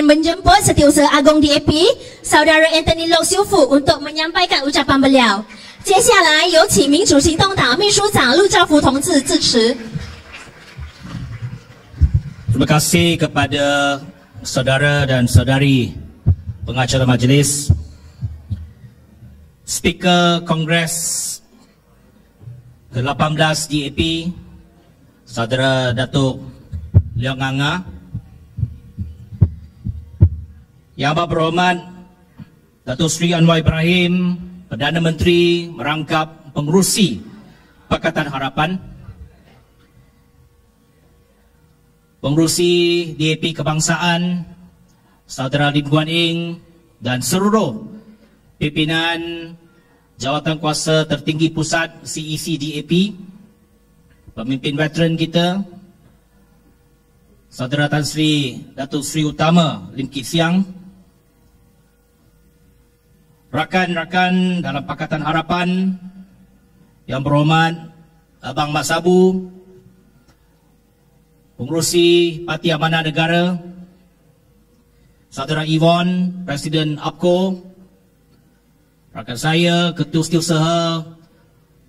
Menjemput Setiausaha Agong DAP Saudara Anthony Loh Siu Fu untuk menyampaikan ucapan beliau. 接下来有请民主行动党秘书长陆兆福同志致辞。 Terima kasih kepada saudara dan saudari pengacara majlis, Speaker Kongres ke-18 DAP, Saudara Datuk Leong Anga, Yang Amat Berhormat Datuk Seri Anwar Ibrahim, Perdana Menteri merangkap pengerusi Pakatan Harapan, pengerusi DAP Kebangsaan, Saudara Lim Guan Eng dan seluruh pimpinan Jawatan Kuasa Tertinggi Pusat CEC DAP, pemimpin veteran kita, Saudara Tan Sri Datuk Seri Utama Lim Kit Siang, rakan-rakan dalam Pakatan Harapan, Yang Berhormat Abang Mat Sabu, pengerusi Parti Amanah Negara, Saudara Yvonne, Presiden APCO, rakan saya, Ketua Setiausaha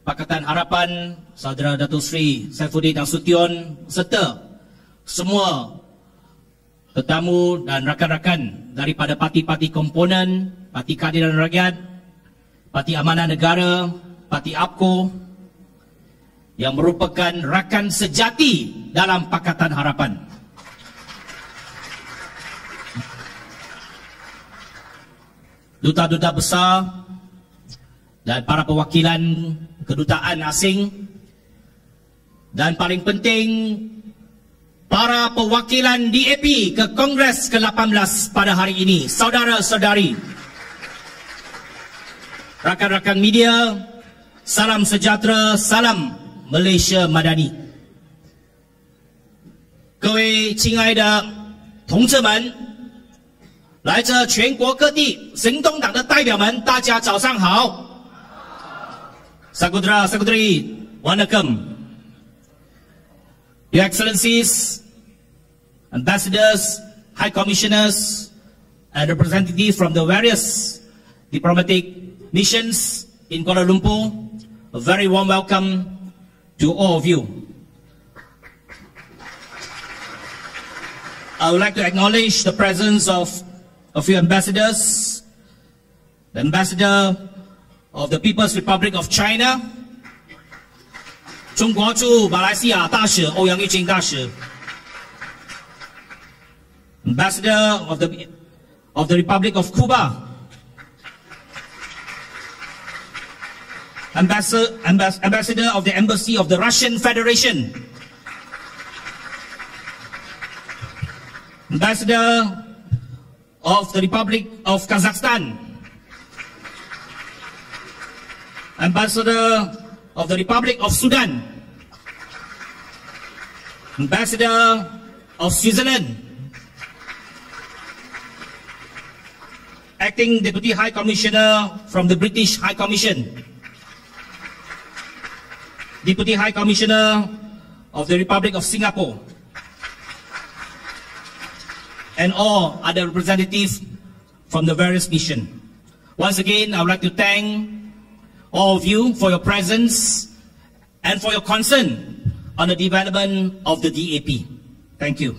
Pakatan Harapan, Saudara Datuk Seri Saifuddin Nasution, serta semua tetamu dan rakan-rakan daripada parti-parti komponen, Parti Keadilan Rakyat, Parti Amanah Negara, Parti APCO, yang merupakan rakan sejati dalam Pakatan Harapan. Duta-duta besar dan para perwakilan kedutaan asing, dan paling penting para perwakilan DAP ke Kongres ke-18 pada hari ini, saudara-saudari, rakan-rakan media, salam sejahtera, salam Malaysia Madani。各位亲爱的同志们，来自全国各地行动党的代表们，大家早上好。Saudara Saudari, Wanakkam. Your Excellencies, Ambassadors, High Commissioners, and representatives from the various diplomatic missions in Kuala Lumpur, a very warm welcome to all of you. I would like to acknowledge the presence of a few ambassadors, the Ambassador of the People's Republic of China, 中国驻马来西亚大使欧阳玉靖大使， Ambassador of the Republic of Cuba, Ambassador of the Embassy of the Russian Federation, Ambassador of the Republic of Kazakhstan, Ambassador of the Republic of Sudan, Ambassador of Switzerland, Acting Deputy High Commissioner from the British High Commission, Deputy High Commissioner of the Republic of Singapore, and all other representatives from the various missions. Once again, I would like to thank all of you for your presence and for your concern on the development of the DAP. Thank you.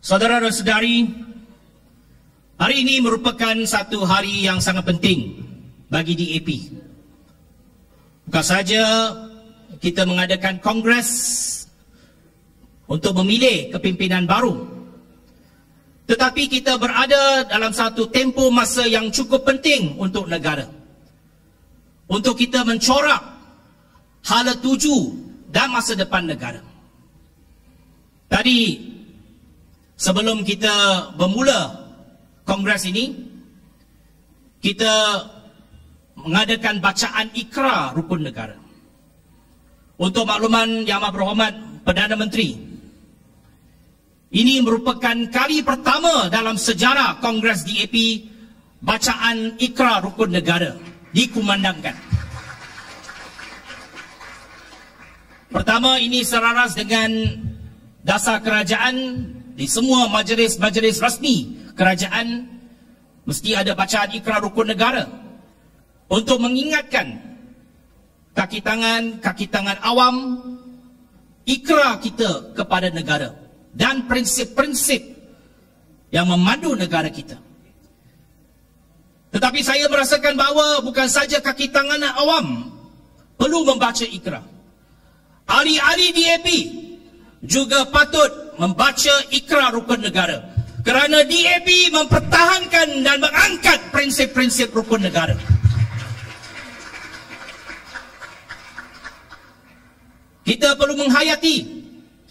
Saudara dan saudari, hari ini merupakan satu hari yang sangat penting bagi DAP. Bukan saja kita mengadakan kongres untuk memilih kepimpinan baru, tetapi kita berada dalam satu tempoh masa yang cukup penting untuk negara, untuk kita mencorak hala tuju dan masa depan negara. Tadi sebelum kita bermula kongres ini, kita mengadakan bacaan ikrar rukun negara. Untuk makluman Yang Amat Berhormat Perdana Menteri, ini merupakan kali pertama dalam sejarah Kongres DAP bacaan ikrar rukun negara dikumandangkan. Pertama, ini selaras dengan dasar kerajaan. Di semua majlis-majlis rasmi kerajaan mesti ada bacaan ikrar rukun negara untuk mengingatkan kaki tangan awam ikrar kita kepada negara dan prinsip-prinsip yang memandu negara kita. Tetapi saya merasakan bahawa bukan saja kaki tangan awam perlu membaca ikrar. Ahli-ahli DAP juga patut membaca ikrar rukun negara, kerana DAP mempertahankan dan mengangkat prinsip-prinsip rukun negara. Kita perlu menghayati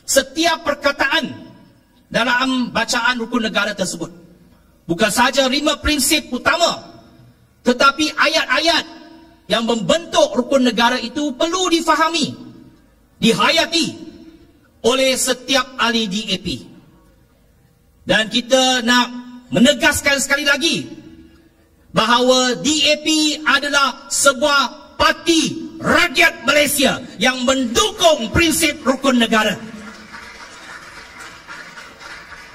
setiap perkataan dalam bacaan rukun negara tersebut. Bukan saja 5 prinsip utama, tetapi ayat-ayat yang membentuk rukun negara itu perlu difahami, dihayati oleh setiap ahli DAP. Dan kita nak menegaskan sekali lagi bahawa DAP adalah sebuah parti rakyat Malaysia yang mendukung prinsip rukun negara.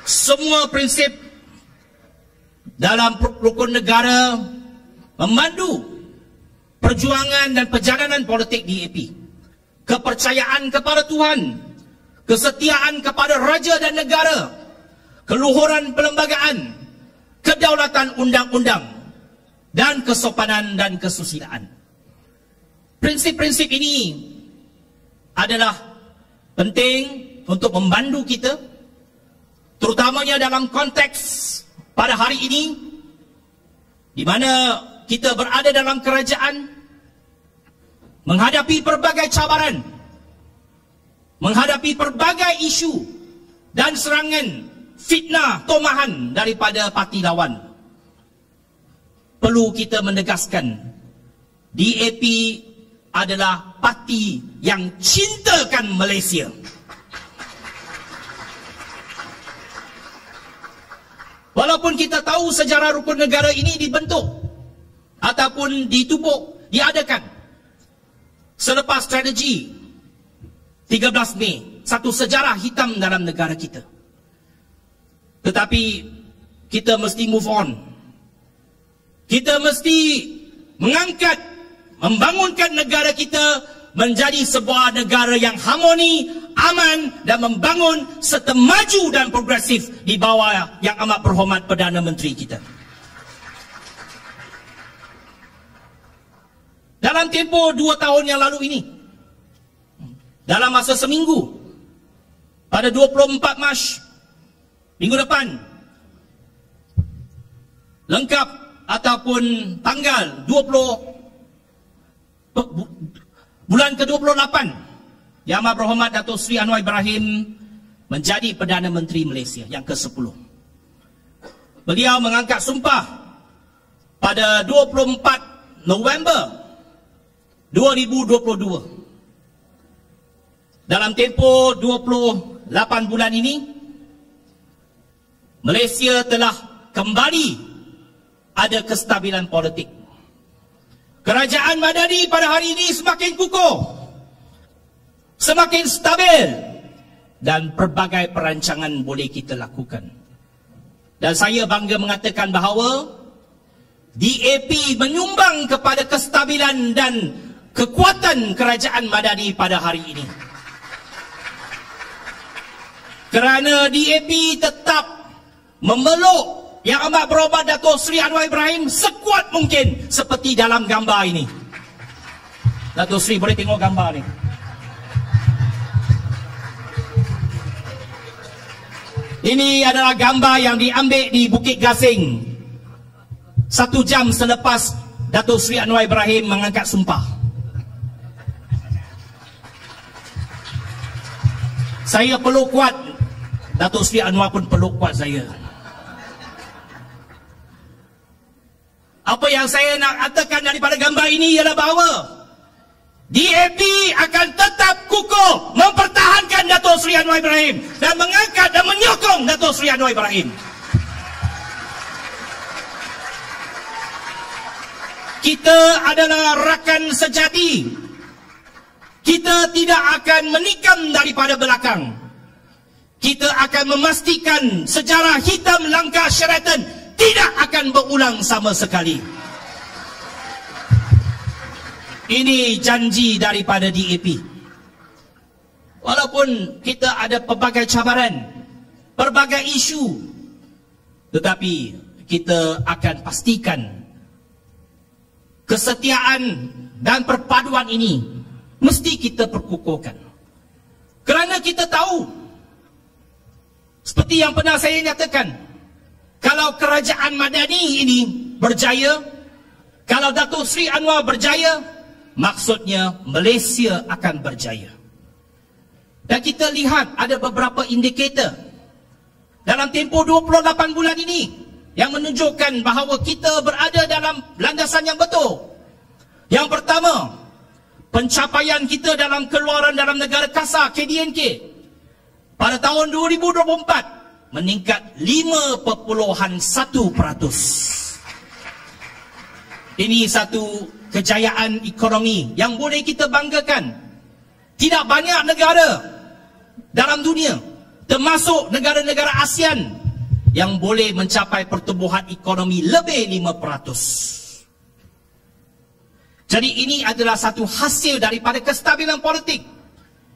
Semua prinsip dalam rukun negara memandu perjuangan dan perjalanan politik DAP. Kepercayaan kepada Tuhan, kesetiaan kepada raja dan negara, keluhuran perlembagaan, kedaulatan undang-undang, dan kesopanan dan kesusilaan. Prinsip-prinsip ini adalah penting untuk membantu kita, terutamanya dalam konteks pada hari ini, di mana kita berada dalam kerajaan, menghadapi pelbagai cabaran, menghadapi pelbagai isu dan serangan, fitnah, tomahan daripada parti lawan. Perlu kita menegaskan, DAP adalah parti yang cintakan Malaysia. Walaupun kita tahu sejarah rukun negara ini dibentuk ataupun ditubuh, diadakan selepas strategi 13 Mei, satu sejarah hitam dalam negara kita. Tetapi kita mesti move on. Kita mesti mengangkat, membangunkan negara kita menjadi sebuah negara yang harmoni, aman dan membangun serta maju dan progresif di bawah yang amat berhormat Perdana Menteri kita. Dalam tempoh 2 tahun yang lalu ini, dalam masa seminggu, pada 24 Mac minggu depan, lengkap ataupun tanggal 20 bulan ke-28, Yang Amat Berhormat Datuk Seri Anwar Ibrahim menjadi Perdana Menteri Malaysia yang ke-10. Beliau mengangkat sumpah pada 24 November 2022. Dalam tempoh 28 bulan ini, Malaysia telah kembali ada kestabilan politik. Kerajaan Madani pada hari ini semakin kukuh, semakin stabil, dan pelbagai perancangan boleh kita lakukan. Dan saya bangga mengatakan bahawa DAP menyumbang kepada kestabilan dan kekuatan kerajaan Madani pada hari ini. Kerana DAP tetap memeluk Yang Amat Berhormat Datuk Seri Anwar Ibrahim sekuat mungkin, seperti dalam gambar ini. Datuk Seri boleh tengok gambar ni. Ini adalah gambar yang diambil di Bukit Gasing 1 jam selepas Datuk Seri Anwar Ibrahim mengangkat sumpah. Saya peluk kuat, Datuk Seri Anwar pun peluk kuat saya. Apa yang saya nak katakan daripada gambar ini ialah bahawa DAP akan tetap kukuh mempertahankan Datuk Seri Anwar Ibrahim dan mengangkat dan menyokong Datuk Seri Anwar Ibrahim. Kita adalah rakan sejati. kita tidak akan menikam daripada belakang. Kita akan memastikan sejarah hitam langkah Sheraton tidak akan berulang sama sekali. Ini janji daripada DAP. Walaupun kita ada pelbagai cabaran, pelbagai isu, tetapi kita akan pastikan kesetiaan dan perpaduan ini mesti kita perkukuhkan. Kerana kita tahu, seperti yang pernah saya nyatakan, kalau kerajaan Madani ini berjaya, kalau Datuk Seri Anwar berjaya, maksudnya Malaysia akan berjaya. Dan kita lihat ada beberapa indikator dalam tempoh 28 bulan ini yang menunjukkan bahawa kita berada dalam landasan yang betul. Yang pertama, pencapaian kita dalam keluaran dalam negara kasar KDNK pada tahun 2024 meningkat 5.1%. Ini satu kejayaan ekonomi yang boleh kita banggakan. Tidak banyak negara dalam dunia, termasuk negara-negara ASEAN, yang boleh mencapai pertumbuhan ekonomi lebih 5%. Jadi ini adalah satu hasil daripada kestabilan politik.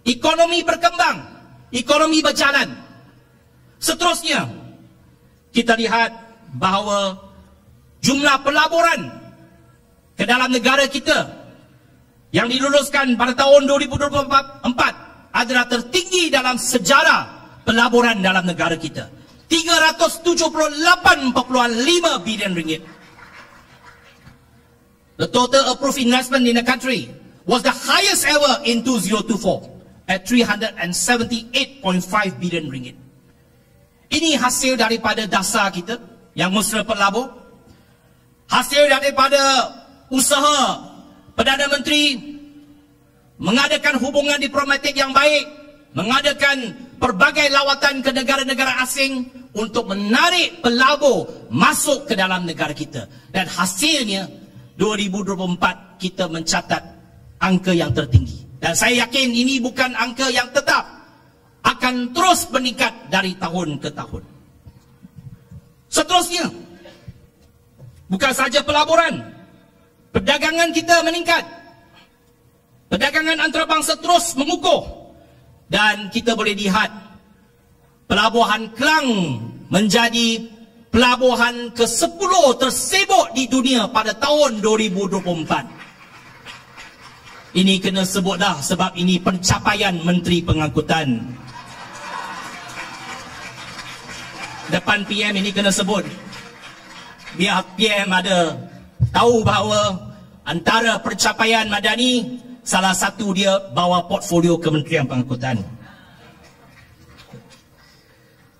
Ekonomi berkembang, ekonomi berjalan. Seterusnya, kita lihat bahawa jumlah pelaburan ke dalam negara kita yang diluluskan pada tahun 2024 adalah tertinggi dalam sejarah pelaburan dalam negara kita. 378.5 bilion ringgit. The total approved investment in the country was the highest ever in 2024 at 378.5 billion ringgit. Ini hasil daripada dasar kita yang mesra pelabur, hasil daripada usaha Perdana Menteri mengadakan hubungan diplomatik yang baik, mengadakan pelbagai lawatan ke negara-negara asing untuk menarik pelabur masuk ke dalam negara kita. Dan hasilnya 2024 kita mencatat angka yang tertinggi. Dan saya yakin ini bukan angka yang tetap, akan terus meningkat dari tahun ke tahun. Seterusnya, bukan saja pelaburan, perdagangan kita meningkat. Perdagangan antarabangsa terus mengukuh. Dan kita boleh lihat pelabuhan Klang menjadi pelabuhan ke-10 tersibuk di dunia pada tahun 2024. Ini kena sebutlah sebab ini pencapaian Menteri Pengangkutan. Depan PM ini kena sebut. Biar PM ada tahu bahawa antara pencapaian Madani, salah satu dia bawa portfolio Kementerian Pengangkutan.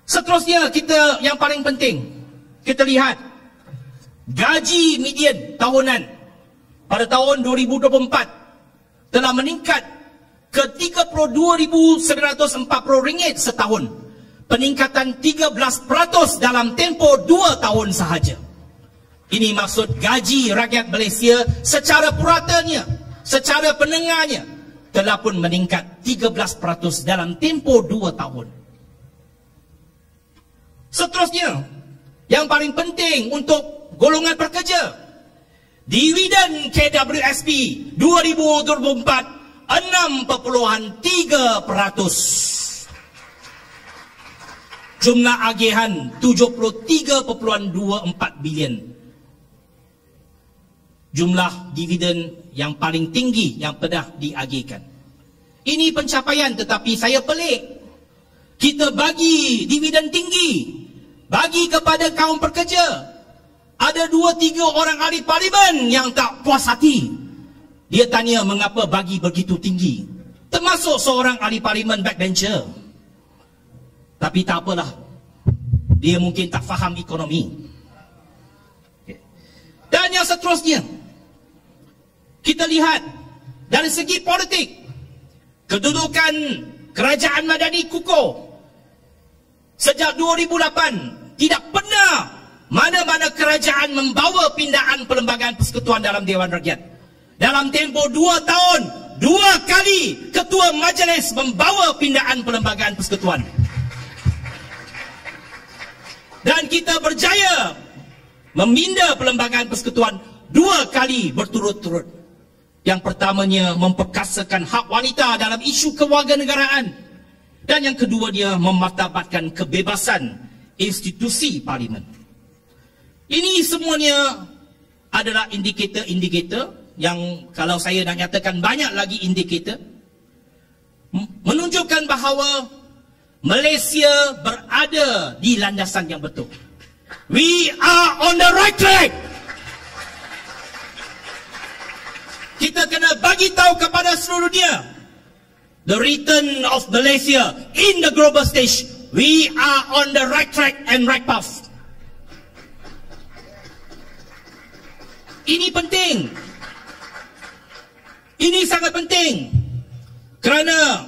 Seterusnya, kita yang paling penting, kita lihat gaji median tahunan pada tahun 2024 telah meningkat ke RM32,940 setahun. Peningkatan 13% dalam tempoh 2 tahun sahaja. Ini maksud gaji rakyat Malaysia secara puratanya, secara pendengarnya telah pun meningkat 13% dalam tempoh 2 tahun. Seterusnya, yang paling penting untuk golongan pekerja, dividen KWSP 2024 6.3%. Jumlah agihan 73.24 bilion. Jumlah dividen yang paling tinggi yang pernah diagihkan. Ini pencapaian, tetapi saya pelik. Kita bagi dividen tinggi, bagi kepada kaum pekerja. Ada 2-3 orang ahli parlimen yang tak puas hati. Dia tanya mengapa bagi begitu tinggi. Termasuk seorang ahli parlimen backbencher. Tapi tak apalah. Dia mungkin tak faham ekonomi. Dan yang seterusnya, kita lihat dari segi politik, kedudukan kerajaan Madani kukuh. Sejak 2008, tidak pernah mana-mana kerajaan membawa pindaan perlembagaan persekutuan dalam Dewan Rakyat. Dalam tempoh 2 tahun, 2 kali Ketua Majlis membawa pindaan Perlembagaan Persekutuan. Dan kita berjaya meminda Perlembagaan Persekutuan 2 kali berturut-turut. Yang pertamanya memperkasakan hak wanita dalam isu kewarganegaraan, dan yang kedua dia memartabatkan kebebasan institusi parlimen. Ini semuanya adalah indikator-indikator yang kalau saya nak nyatakan banyak lagi indikator menunjukkan bahawa Malaysia berada di landasan yang betul. We are on the right track. Kita kena bagi tahu kepada seluruh dunia the return of Malaysia in the global stage. We are on the right track and right path. Ini penting. Ini sangat penting. Kerana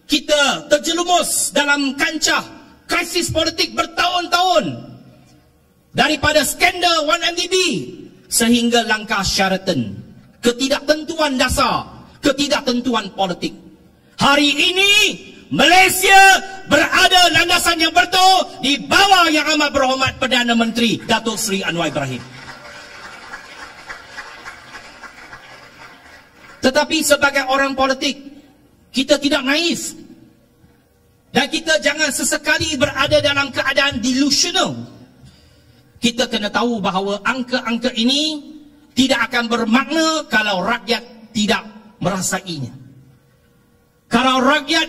kita terjerumus dalam kancah krisis politik bertahun-tahun. Daripada skandal 1MDB sehingga langkah Sheraton. Ketidaktentuan dasar, ketidaktentuan politik. Hari ini Malaysia berada landasan yang betul di bawah yang amat berhormat Perdana Menteri Datuk Seri Anwar Ibrahim. Tetapi sebagai orang politik, kita tidak naif. Dan kita jangan sesekali berada dalam keadaan delusional. Kita kena tahu bahawa angka-angka ini tidak akan bermakna kalau rakyat tidak merasainya. Kalau rakyat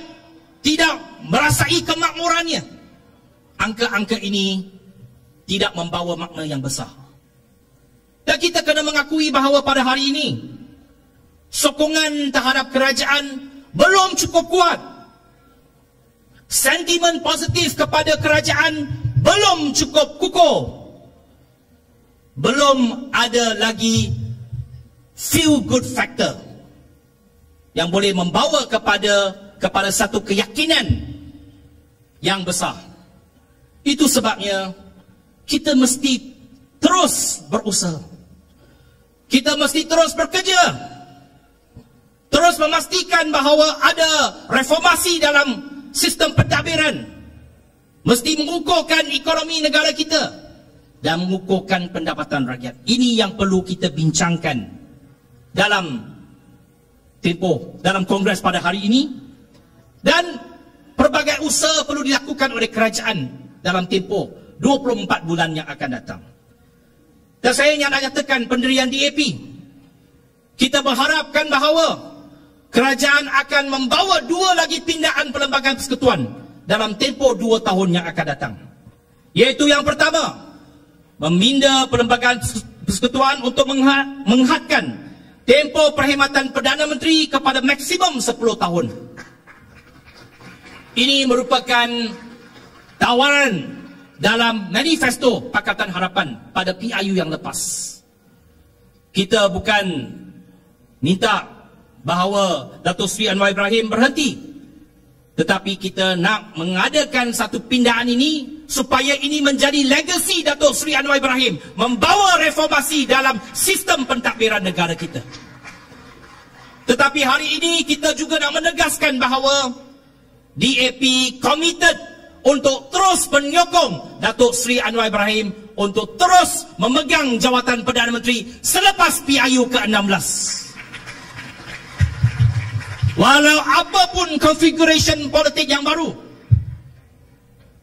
tidak merasai kemakmurannya, angka-angka ini tidak membawa makna yang besar. Dan kita kena mengakui bahawa pada hari ini, sokongan terhadap kerajaan belum cukup kuat. Sentimen positif kepada kerajaan belum cukup kukuh. Belum ada lagi feel good factor yang boleh membawa kepada satu keyakinan yang besar. Itu sebabnya kita mesti terus berusaha. Kita mesti terus bekerja. Terus memastikan bahawa ada reformasi dalam sistem pentadbiran. Mesti mengukuhkan ekonomi negara kita dan mengukuhkan pendapatan rakyat. Ini yang perlu kita bincangkan dalam tempoh, dalam Kongres pada hari ini. Dan pelbagai usaha perlu dilakukan oleh kerajaan dalam tempoh 24 bulan yang akan datang. Dan saya nak nyatakan pendirian DAP. Kita berharapkan bahawa kerajaan akan membawa 2 lagi pindaan Perlembagaan Persekutuan dalam tempoh 2 tahun yang akan datang. Iaitu yang pertama, meminda Perlembagaan Persekutuan untuk menghadkan tempoh perkhidmatan Perdana Menteri kepada maksimum 10 tahun. Ini merupakan tawaran dalam manifesto Pakatan Harapan pada PIU yang lepas. Kita bukan minta bahawa Datuk Seri Anwar Ibrahim berhenti, tetapi kita nak mengadakan satu pindaan ini supaya ini menjadi legasi Datuk Seri Anwar Ibrahim membawa reformasi dalam sistem pentadbiran negara kita. Tetapi hari ini kita juga nak menegaskan bahawa DAP committed untuk terus menyokong Datuk Seri Anwar Ibrahim untuk terus memegang jawatan Perdana Menteri selepas PIU ke-16. Walau apapun configuration politik yang baru,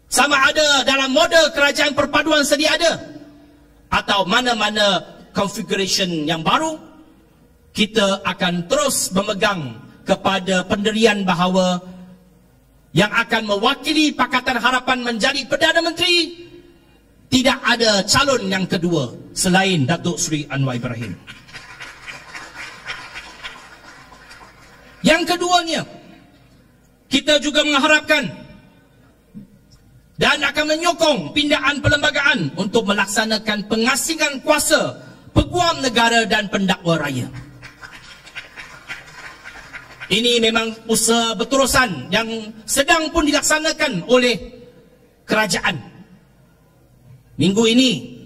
sama ada dalam model kerajaan perpaduan sedia ada atau mana-mana configuration yang baru, kita akan terus memegang kepada pendirian bahawa yang akan mewakili Pakatan Harapan menjadi Perdana Menteri tidak ada calon yang kedua selain Datuk Seri Anwar Ibrahim. Yang keduanya, kita juga mengharapkan dan akan menyokong pindaan perlembagaan untuk melaksanakan pengasingan kuasa peguam negara dan pendakwa raya. Ini memang usaha berterusan yang sedang pun dilaksanakan oleh kerajaan. Minggu ini,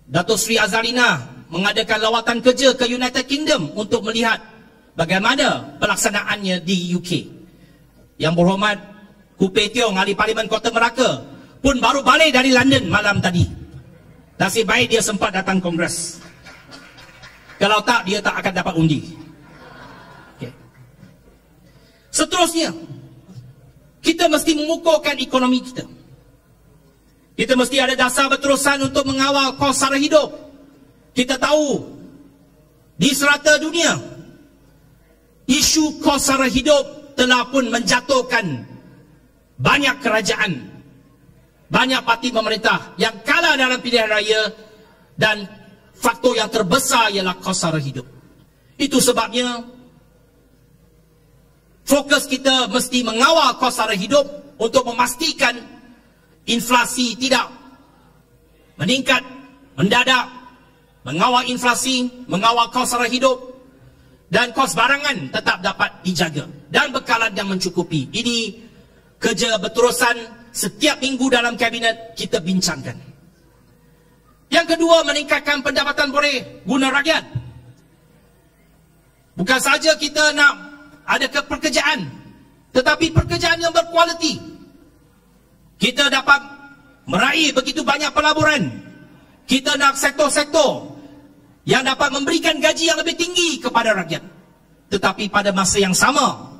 Datuk Seri Azarina mengadakan lawatan kerja ke United Kingdom untuk melihat bagaimana pelaksanaannya di UK. Yang berhormat Kupe Tiong, Ahli Parlimen Kota Melaka, pun baru balik dari London malam tadi. Nasib baik dia sempat datang Kongres. Kalau tak, dia tak akan dapat undi. Okay. Seterusnya, kita mesti mengukuhkan ekonomi kita. Kita mesti ada dasar berterusan untuk mengawal kos sara hidup. Kita tahu, di serata dunia, isu kos sara hidup telah pun menjatuhkan banyak kerajaan, banyak parti pemerintah yang kalah dalam pilihan raya, dan faktor yang terbesar ialah kos sara hidup. Itu sebabnya fokus kita mesti mengawal kos sara hidup untuk memastikan inflasi tidak meningkat mendadak, mengawal inflasi, mengawal kos sara hidup, dan kos barangan tetap dapat dijaga, dan bekalan yang mencukupi. Ini kerja berterusan setiap minggu dalam kabinet kita bincangkan. Yang kedua, meningkatkan pendapatan boleh guna rakyat. Bukan saja kita nak ada pekerjaan, tetapi pekerjaan yang berkualiti. Kita dapat meraih begitu banyak pelaburan. Kita nak sektor-sektor yang dapat memberikan gaji yang lebih tinggi kepada rakyat. Tetapi pada masa yang sama,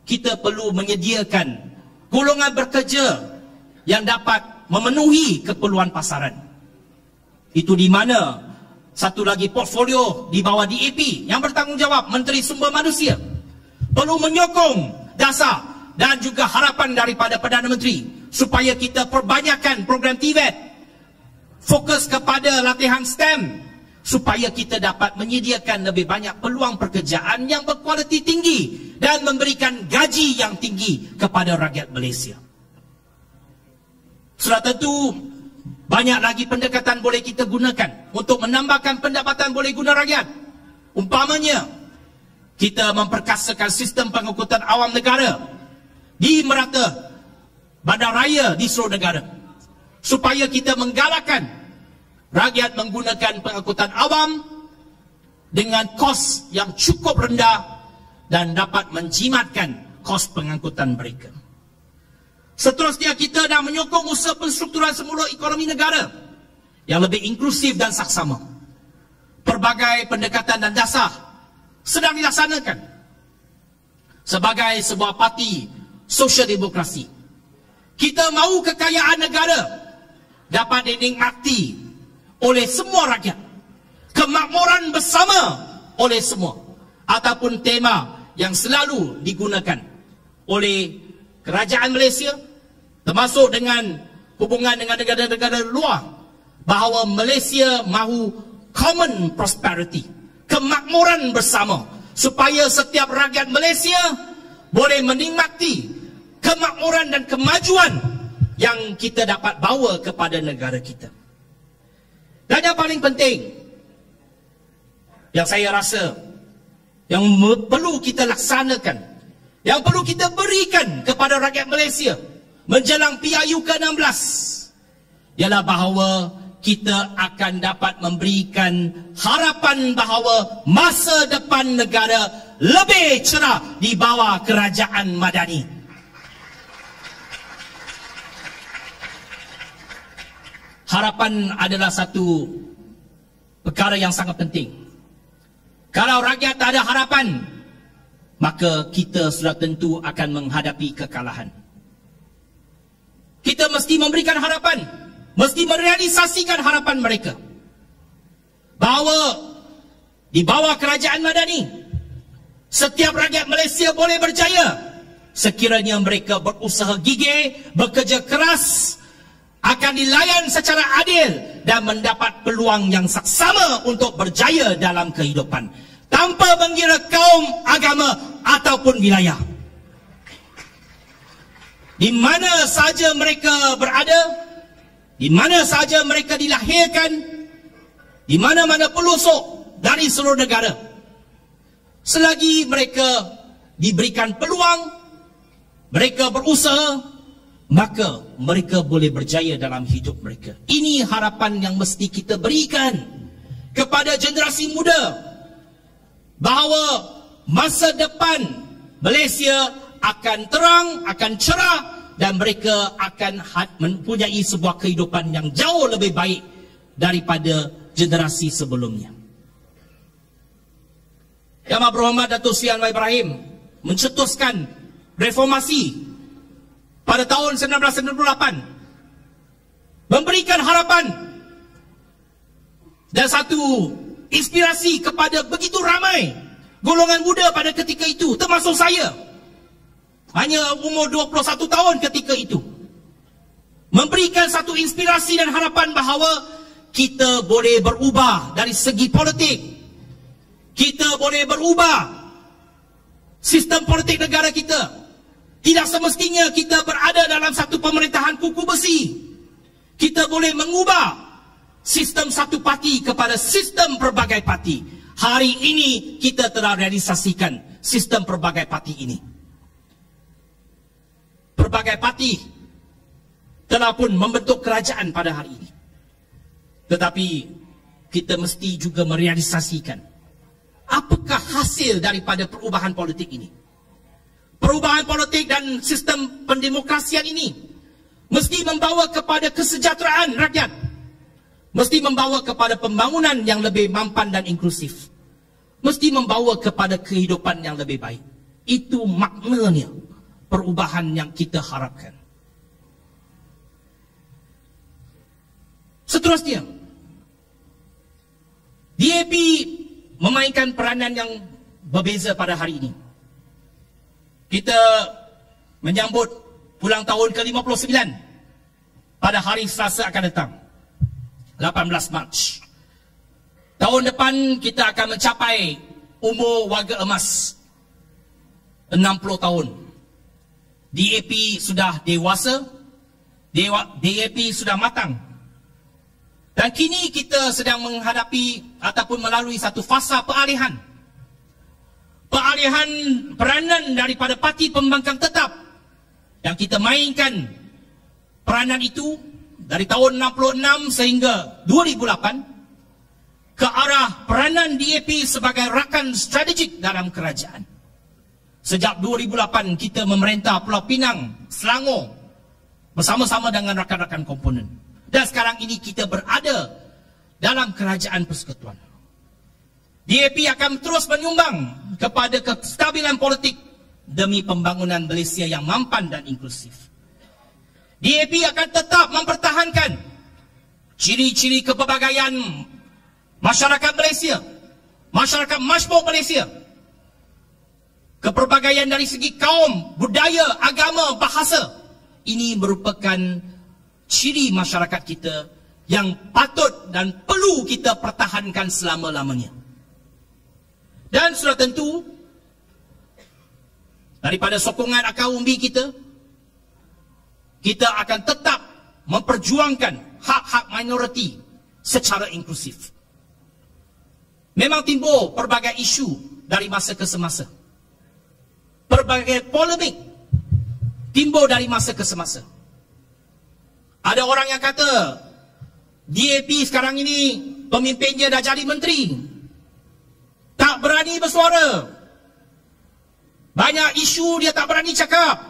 kita perlu menyediakan golongan bekerja yang dapat memenuhi keperluan pasaran. Itu di mana satu lagi portfolio di bawah DAP yang bertanggungjawab Menteri Sumber Manusia perlu menyokong dasar dan juga harapan daripada Perdana Menteri supaya kita perbanyakkan program TVET, fokus kepada latihan STEM, supaya kita dapat menyediakan lebih banyak peluang pekerjaan yang berkualiti tinggi dan memberikan gaji yang tinggi kepada rakyat Malaysia. Sudah tentu banyak lagi pendekatan boleh kita gunakan untuk menambahkan pendapatan boleh guna rakyat. Umpamanya, kita memperkasakan sistem pengangkutan awam negara di merata bandar raya di seluruh negara, supaya kita menggalakkan rakyat menggunakan pengangkutan awam dengan kos yang cukup rendah dan dapat menjimatkan kos pengangkutan mereka. Seterusnya, kita nak menyokong usaha penstrukturan semula ekonomi negara yang lebih inklusif dan saksama. Pelbagai pendekatan dan dasar sedang dilaksanakan. Sebagai sebuah parti sosial demokrasi, kita mahu kekayaan negara dapat dinikmati oleh semua rakyat, kemakmuran bersama oleh semua, ataupun tema yang selalu digunakan oleh kerajaan Malaysia, termasuk dengan hubungan dengan negara-negara luar, bahawa Malaysia mahu common prosperity, kemakmuran bersama, supaya setiap rakyat Malaysia boleh menikmati kemakmuran dan kemajuan yang kita dapat bawa kepada negara kita. Dan yang paling penting, yang saya rasa yang perlu kita laksanakan, yang perlu kita berikan kepada rakyat Malaysia menjelang PRU ke-16, ialah bahawa kita akan dapat memberikan harapan bahawa masa depan negara lebih cerah di bawah kerajaan Madani. Harapan adalah satu perkara yang sangat penting. Kalau rakyat tak ada harapan, maka kita sudah tentu akan menghadapi kekalahan. Kita mesti memberikan harapan, mesti merealisasikan harapan mereka, bahawa di bawah kerajaan Madani, setiap rakyat Malaysia boleh berjaya sekiranya mereka berusaha gigih, bekerja keras, akan dilayan secara adil dan mendapat peluang yang saksama untuk berjaya dalam kehidupan, tanpa mengira kaum, agama ataupun wilayah. Di mana saja mereka berada, di mana saja mereka dilahirkan, di mana-mana pelosok dari seluruh negara, selagi mereka diberikan peluang, mereka berusaha, maka mereka boleh berjaya dalam hidup mereka. Ini harapan yang mesti kita berikan kepada generasi muda, bahawa masa depan Malaysia akan terang, akan cerah, dan mereka akan mempunyai sebuah kehidupan yang jauh lebih baik daripada generasi sebelumnya. Yang Amat Berhormat Datuk Seri Anwar Ibrahim mencetuskan reformasi pada tahun 1998, memberikan harapan dan satu inspirasi kepada begitu ramai golongan muda pada ketika itu, termasuk saya. Hanya umur 21 tahun ketika itu. Memberikan satu inspirasi dan harapan bahawa kita boleh berubah dari segi politik. Kita boleh berubah sistem politik negara kita. Tidak semestinya kita berada dalam satu pemerintahan kuku besi. Kita boleh mengubah sistem satu parti kepada sistem pelbagai parti. Hari ini kita telah realisasikan sistem pelbagai parti ini. Pelbagai parti telah pun membentuk kerajaan pada hari ini. Tetapi kita mesti juga merealisasikan apakah hasil daripada perubahan politik ini. Perubahan politik dan sistem pendemokrasian ini mesti membawa kepada kesejahteraan rakyat. Mesti membawa kepada pembangunan yang lebih mampan dan inklusif. Mesti membawa kepada kehidupan yang lebih baik. Itu maknanya perubahan yang kita harapkan. Seterusnya, DAP memainkan peranan yang berbeza pada hari ini. Kita menyambut ulang tahun ke-59 pada hari Selasa akan datang, 18 Mac. Tahun depan kita akan mencapai umur warga emas 60 tahun. DAP sudah dewasa, DAP sudah matang. Dan kini kita sedang menghadapi ataupun melalui satu fasa peralihan. Peralihan peranan daripada parti pembangkang tetap yang kita mainkan peranan itu dari tahun 66 sehingga 2008 ke arah peranan DAP sebagai rakan strategik dalam kerajaan. Sejak 2008 kita memerintah Pulau Pinang, Selangor bersama-sama dengan rakan-rakan komponen. Dan sekarang ini kita berada dalam kerajaan persekutuan. DAP akan terus menyumbang kepada kestabilan politik demi pembangunan Malaysia yang mampan dan inklusif. DAP akan tetap mempertahankan ciri-ciri kepelbagaian masyarakat Malaysia, masyarakat majmuk Malaysia. Kepelbagaian dari segi kaum, budaya, agama, bahasa. Ini merupakan ciri masyarakat kita yang patut dan perlu kita pertahankan selama-lamanya. Dan sudah tentu daripada sokongan akar umbi kita, kita akan tetap memperjuangkan hak-hak minoriti secara inklusif. Memang timbul pelbagai isu dari masa ke semasa. Pelbagai polemik timbul dari masa ke semasa. Ada orang yang kata DAP sekarang ini pemimpinnya dah jadi menteri, tak berani bersuara. Banyak isu dia tak berani cakap,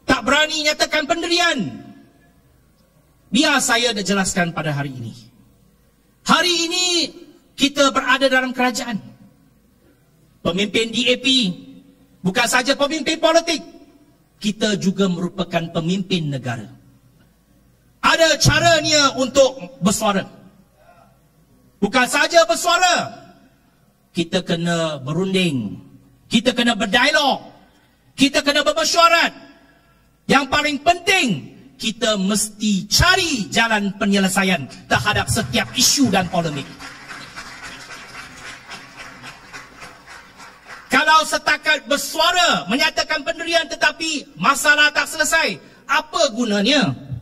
tak berani nyatakan pendirian. Biar saya dah jelaskan pada hari ini. Hari ini kita berada dalam kerajaan. Pemimpin DAP bukan saja pemimpin politik, kita juga merupakan pemimpin negara. Ada caranya untuk bersuara. Bukan saja bersuara, kita kena berunding, kita kena berdialog, kita kena bermesyuarat. Yang paling penting, kita mesti cari jalan penyelesaian terhadap setiap isu dan polemik. Kalau setakat bersuara, menyatakan pendirian tetapi masalah tak selesai, apa gunanya?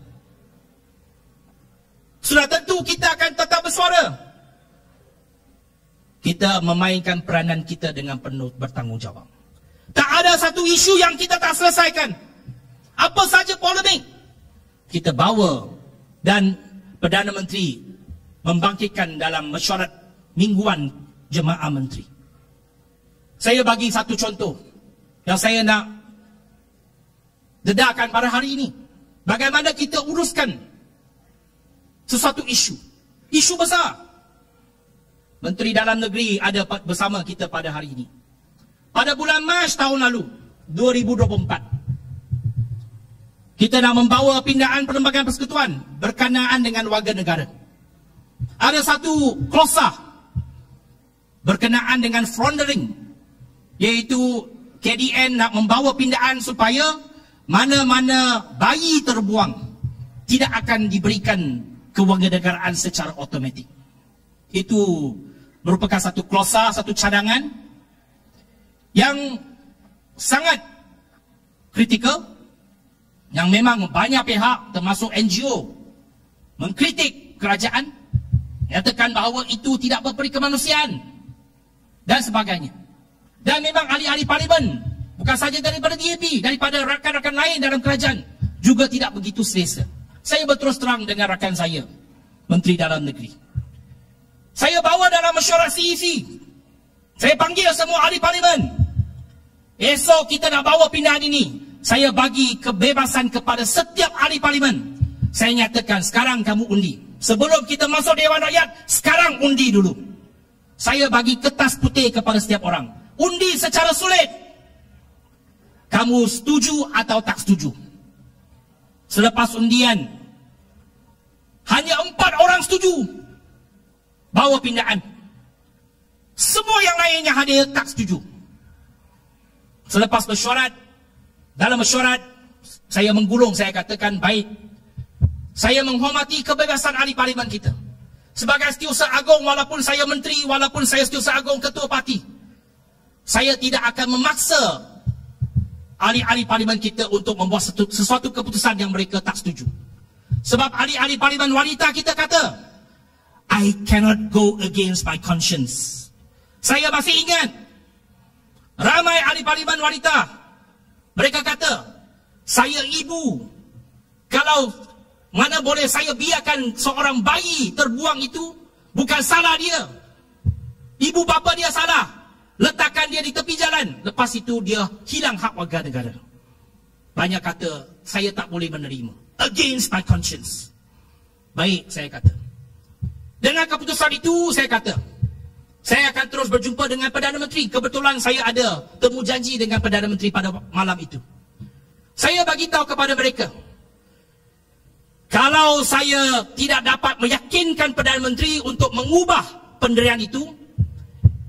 Sudah tentu kita akan tetap bersuara. Kita memainkan peranan kita dengan penuh bertanggungjawab. Tak ada satu isu yang kita tak selesaikan. Apa saja polemik, kita bawa dan Perdana Menteri membangkitkan dalam mesyuarat mingguan Jemaah Menteri. Saya bagi satu contoh yang saya nak dedahkan pada hari ini. Bagaimana kita uruskan sesuatu isu besar. Menteri Dalam Negeri ada bersama kita pada hari ini. Pada bulan Mac tahun lalu, 2024, kita nak membawa pindaan Perlembagaan Persekutuan berkenaan dengan warga negara. Ada satu klausa berkenaan dengan frontering, iaitu KDN nak membawa pindaan supaya mana-mana bayi terbuang tidak akan diberikan kewarganegaraan secara automatik. Itu merupakan satu klausa, satu cadangan yang sangat kritikal, yang memang banyak pihak termasuk NGO mengkritik kerajaan, nyatakan bahawa itu tidak berperi kemanusiaan dan sebagainya. Dan memang ahli-ahli parlimen, bukan saja daripada DAP, daripada rakan-rakan lain dalam kerajaan juga tidak begitu selesa. Saya berterus terang dengan rakan saya, Menteri Dalam Negeri. Saya bawa dalam mesyuarat CEC. Saya panggil semua ahli parlimen. Esok kita nak bawa pindahan ini. Saya bagi kebebasan kepada setiap ahli parlimen. Saya nyatakan, sekarang kamu undi. Sebelum kita masuk Dewan Rakyat, sekarang undi dulu. Saya bagi kertas putih kepada setiap orang. Undi secara sulit. Kamu setuju atau tak setuju? Selepas undian, hanya 4 orang setuju bawa pindaan. Semua yang lainnya hadir tak setuju. Selepas mesyuarat, dalam mesyuarat, saya menggulung, saya katakan, baik, saya menghormati kebebasan ahli parlimen kita. Sebagai Setiausaha Agung, walaupun saya menteri, walaupun saya Setiausaha Agung ketua parti, saya tidak akan memaksa ahli-ahli parlimen kita untuk membuat sesuatu keputusan yang mereka tak setuju. Sebab ahli-ahli parlimen wanita kita kata, I cannot go against my conscience. Saya masih ingat, ramai ahli parlimen wanita, mereka kata, saya ibu, kalau mana boleh saya biarkan seorang bayi terbuang itu, bukan salah dia. Ibu bapa dia salah, letakkan dia di tepi jalan, lepas itu dia hilang hak warga negara. Banyak kata, saya tak boleh menerima. Against my conscience. Baik, saya kata. Dengan keputusan itu, saya kata, saya akan terus berjumpa dengan Perdana Menteri. Kebetulan saya ada temu janji dengan Perdana Menteri pada malam itu. Saya bagi tahu kepada mereka, kalau saya tidak dapat meyakinkan Perdana Menteri untuk mengubah pendirian itu,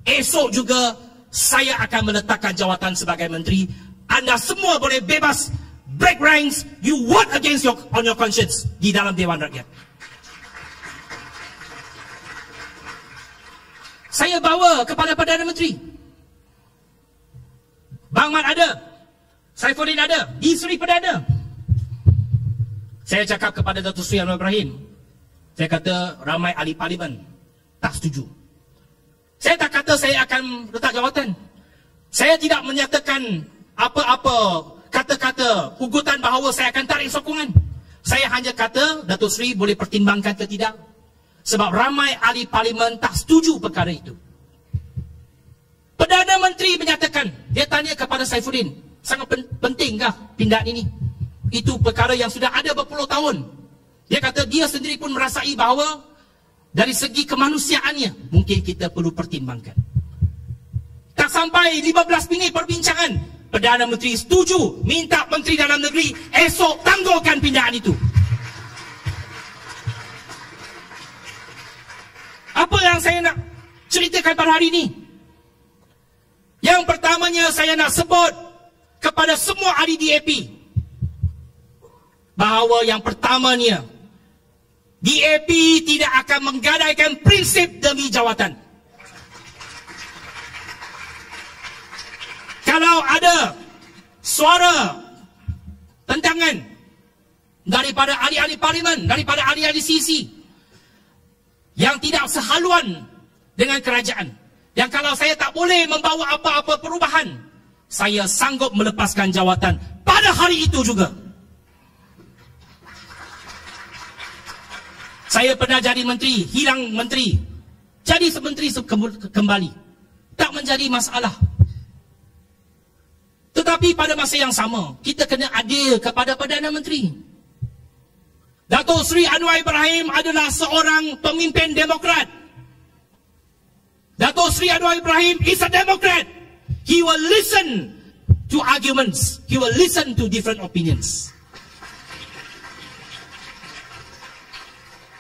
esok juga saya akan meletakkan jawatan sebagai menteri. Anda semua boleh bebas break ranks, you vote against on your conscience di dalam Dewan Rakyat. Saya bawa kepada Perdana Menteri. Bang Mat ada, Saifuddin ada, di Seri Perdana. Saya cakap kepada Datuk Seri Anwar Ibrahim, saya kata ramai ahli parlimen tak setuju. Saya tak kata saya akan letak jawatan. Saya tidak menyatakan apa-apa kata-kata ugutan bahawa saya akan tarik sokongan. Saya hanya kata Datuk Seri boleh pertimbangkan ke tidak. Sebab ramai ahli parlimen tak setuju perkara itu. Perdana Menteri menyatakan, dia tanya kepada Saifuddin, sangat pentingkah pindaan ini? Itu perkara yang sudah ada berpuluh tahun. Dia kata dia sendiri pun merasai bahawa dari segi kemanusiaannya mungkin kita perlu pertimbangkan. Tak sampai 15 minit perbincangan, Perdana Menteri setuju minta Menteri Dalam Negeri esok tangguhkan pindaan itu. Apa yang saya nak ceritakan pada hari ini? Yang pertamanya saya nak sebut kepada semua ahli DAP bahawa yang pertamanya, DAP tidak akan menggadaikan prinsip demi jawatan. Kalau ada suara tentangan daripada ahli-ahli parlimen, daripada ahli-ahli CEC yang tidak sehaluan dengan kerajaan, yang kalau saya tak boleh membawa apa-apa perubahan, saya sanggup melepaskan jawatan pada hari itu juga. Saya pernah jadi menteri, hilang menteri, jadi menteri kembali, tak menjadi masalah. Tetapi pada masa yang sama, kita kena adil kepada Perdana Menteri. Dato' Sri Anwar Ibrahim adalah seorang pemimpin Demokrat. Dato' Sri Anwar Ibrahim is a Democrat. He will listen to arguments. He will listen to different opinions.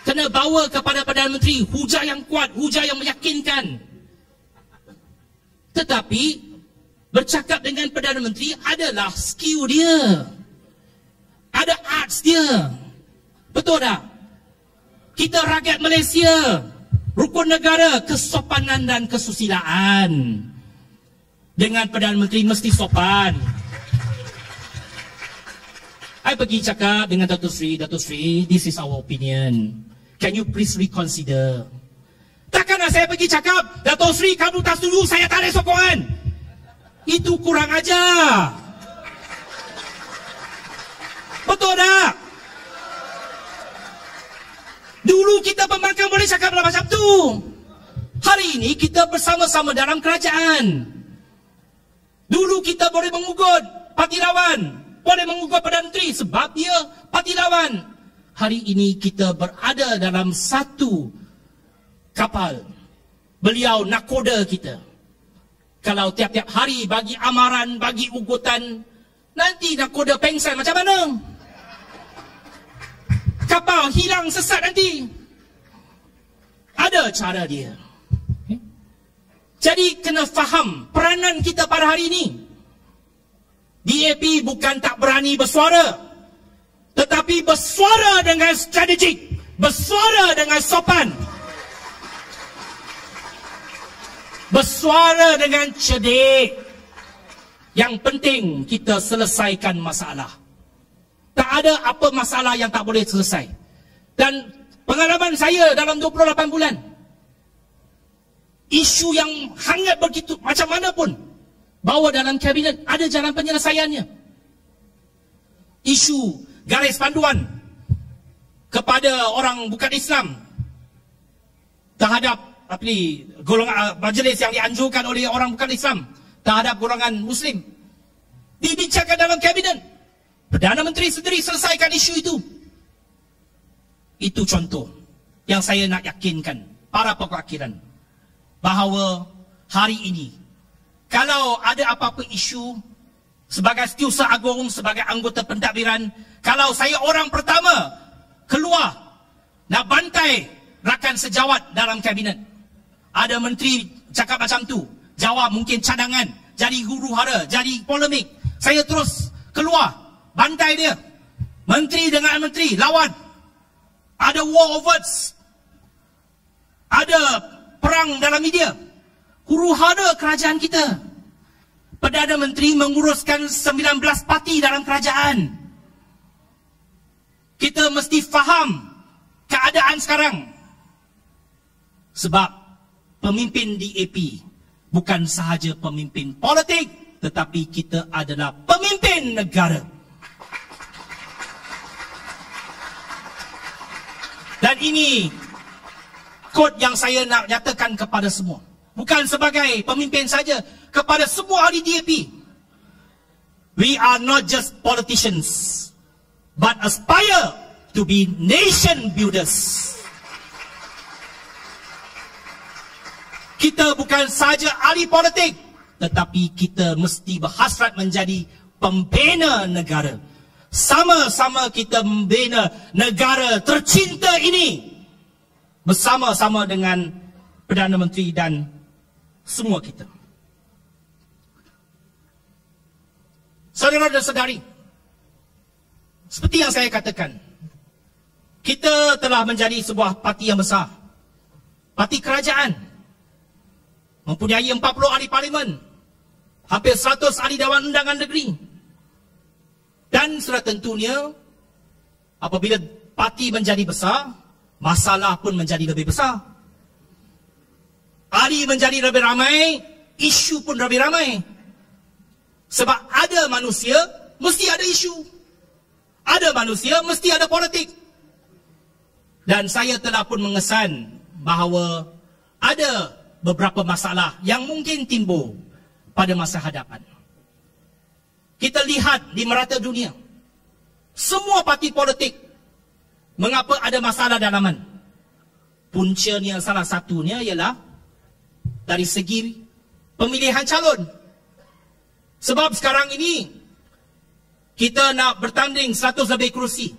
Kena bawa kepada Perdana Menteri hujah yang kuat, hujah yang meyakinkan. Tetapi bercakap dengan Perdana Menteri adalah skill dia. Ada arts dia. Betul tak? Kita rakyat Malaysia, rukun negara, kesopanan dan kesusilaan. Dengan Perdana Menteri mesti sopan. I pergi cakap dengan Dato' Sri, this is our opinion. Can you please reconsider? Takkanlah saya pergi cakap, Dato' Sri kamu tak setuju, saya tak ada sokongan. Itu kurang ajar. Betul tak? Dulu kita pembangkang boleh cakap macam tu. Hari ini kita bersama-sama dalam kerajaan. Dulu kita boleh mengugut parti lawan, boleh mengugut Perdana Menteri sebab dia parti lawan. Hari ini kita berada dalam satu kapal. Beliau nakoda kita. Kalau tiap-tiap hari bagi amaran, bagi ugutan, nanti nakoda pengsan macam mana? Kapal hilang sesat nanti. Ada cara dia. Jadi kena faham peranan kita pada hari ini. DAP bukan tak berani bersuara, tetapi bersuara dengan strategik, bersuara dengan sopan, bersuara dengan cerdik. Yang penting kita selesaikan masalah. Tak ada apa masalah yang tak boleh selesai. Dan pengalaman saya dalam 28 bulan, isu yang hangat begitu macam mana pun, bawa dalam kabinet, ada jalan penyelesaiannya. Isu garis panduan kepada orang bukan Islam terhadap golongan majlis yang dianjurkan oleh orang bukan Islam terhadap golongan Muslim dibincangkan dalam kabinet. Perdana Menteri sendiri selesaikan isu itu. Itu contoh yang saya nak yakinkan para perwakilan bahawa hari ini kalau ada apa-apa isu sebagai Setiausaha Agung, sebagai anggota pentadbiran, kalau saya orang pertama keluar nak bantai rakan sejawat dalam kabinet, ada menteri cakap macam tu, jawab mungkin cadangan, jadi huru-hara, jadi polemik, saya terus keluar bantai dia. Menteri dengan menteri lawan. Ada war of words. Ada perang dalam media. Huru-hara kerajaan kita. Perdana Menteri menguruskan 19 parti dalam kerajaan. Kita mesti faham keadaan sekarang. Sebab pemimpin DAP bukan sahaja pemimpin politik, tetapi kita adalah pemimpin negara. Dan ini kod yang saya nak nyatakan kepada semua. Bukan sebagai pemimpin saja, kepada semua ahli DAP. We are not just politicians, but aspire to be nation builders. Kita bukan saja ahli politik, tetapi kita mesti berhasrat menjadi pembina negara. Sama-sama kita membina negara tercinta ini bersama-sama dengan Perdana Menteri dan semua kita. Saudara dan saudari, seperti yang saya katakan, kita telah menjadi sebuah parti yang besar, parti kerajaan, mempunyai 40 ahli parlimen, hampir 100 ahli Dewan Undangan Negeri. Dan sudah tentunya apabila parti menjadi besar, masalah pun menjadi lebih besar. Ahli menjadi lebih ramai, isu pun lebih ramai. Sebab ada manusia, mesti ada isu. Ada manusia, mesti ada politik. Dan saya telah pun mengesan bahawa ada beberapa masalah yang mungkin timbul pada masa hadapan. kita lihat di merata dunia, semua parti politik, mengapa ada masalah dalaman? Puncanya salah satunya ialah dari segi pemilihan calon. Sebab sekarang ini kita nak bertanding 100 lebih kerusi,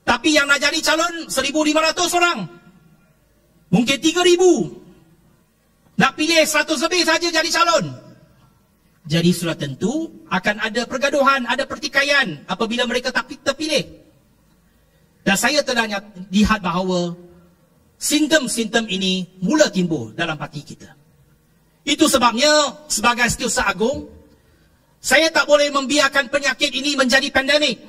tapi yang nak jadi calon 1,500 orang, mungkin 3,000. Nak pilih 100 lebih saja jadi calon. Jadi sudah tentu akan ada pergaduhan, ada pertikaian apabila mereka tak terpilih. Dan saya telah lihat bahawa simptom-simptom ini mula timbul dalam parti kita. Itu sebabnya sebagai Setiausaha Agung, saya tak boleh membiarkan penyakit ini menjadi pandemik.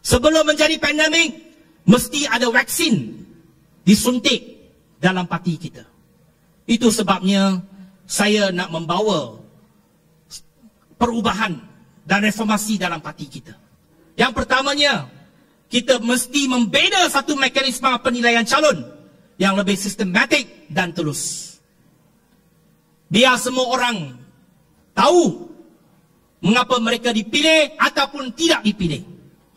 Sebelum menjadi pandemik, mesti ada vaksin disuntik dalam parti kita. Itu sebabnya saya nak membawa perubahan dan reformasi dalam parti kita. Yang pertamanya, kita mesti membina satu mekanisme penilaian calon yang lebih sistematik dan telus. Biar semua orang tahu mengapa mereka dipilih ataupun tidak dipilih.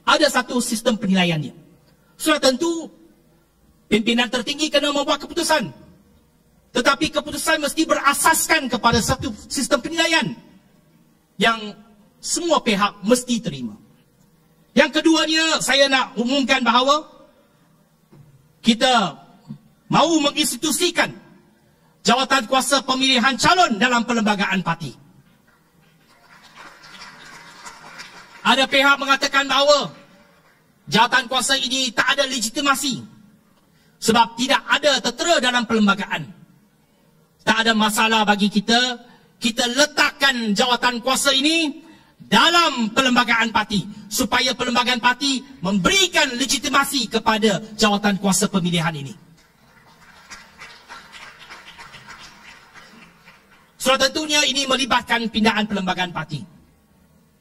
Ada satu sistem penilaiannya. Sudah tentu, pimpinan tertinggi kena membuat keputusan. Tetapi keputusan mesti berasaskan kepada satu sistem penilaian yang semua pihak mesti terima. Yang keduanya, saya nak umumkan bahawa kita mahu menginstitusikan jawatan kuasa pemilihan calon dalam perlembagaan parti. Ada pihak mengatakan bahawa jawatan kuasa ini tak ada legitimasi sebab tidak ada tertera dalam perlembagaan. Tak ada masalah bagi kita. Kita letakkan jawatan kuasa ini dalam perlembagaan parti supaya perlembagaan parti memberikan legitimasi kepada jawatan kuasa pemilihan ini. Sudah tentunya ini melibatkan pindaan perlembagaan parti.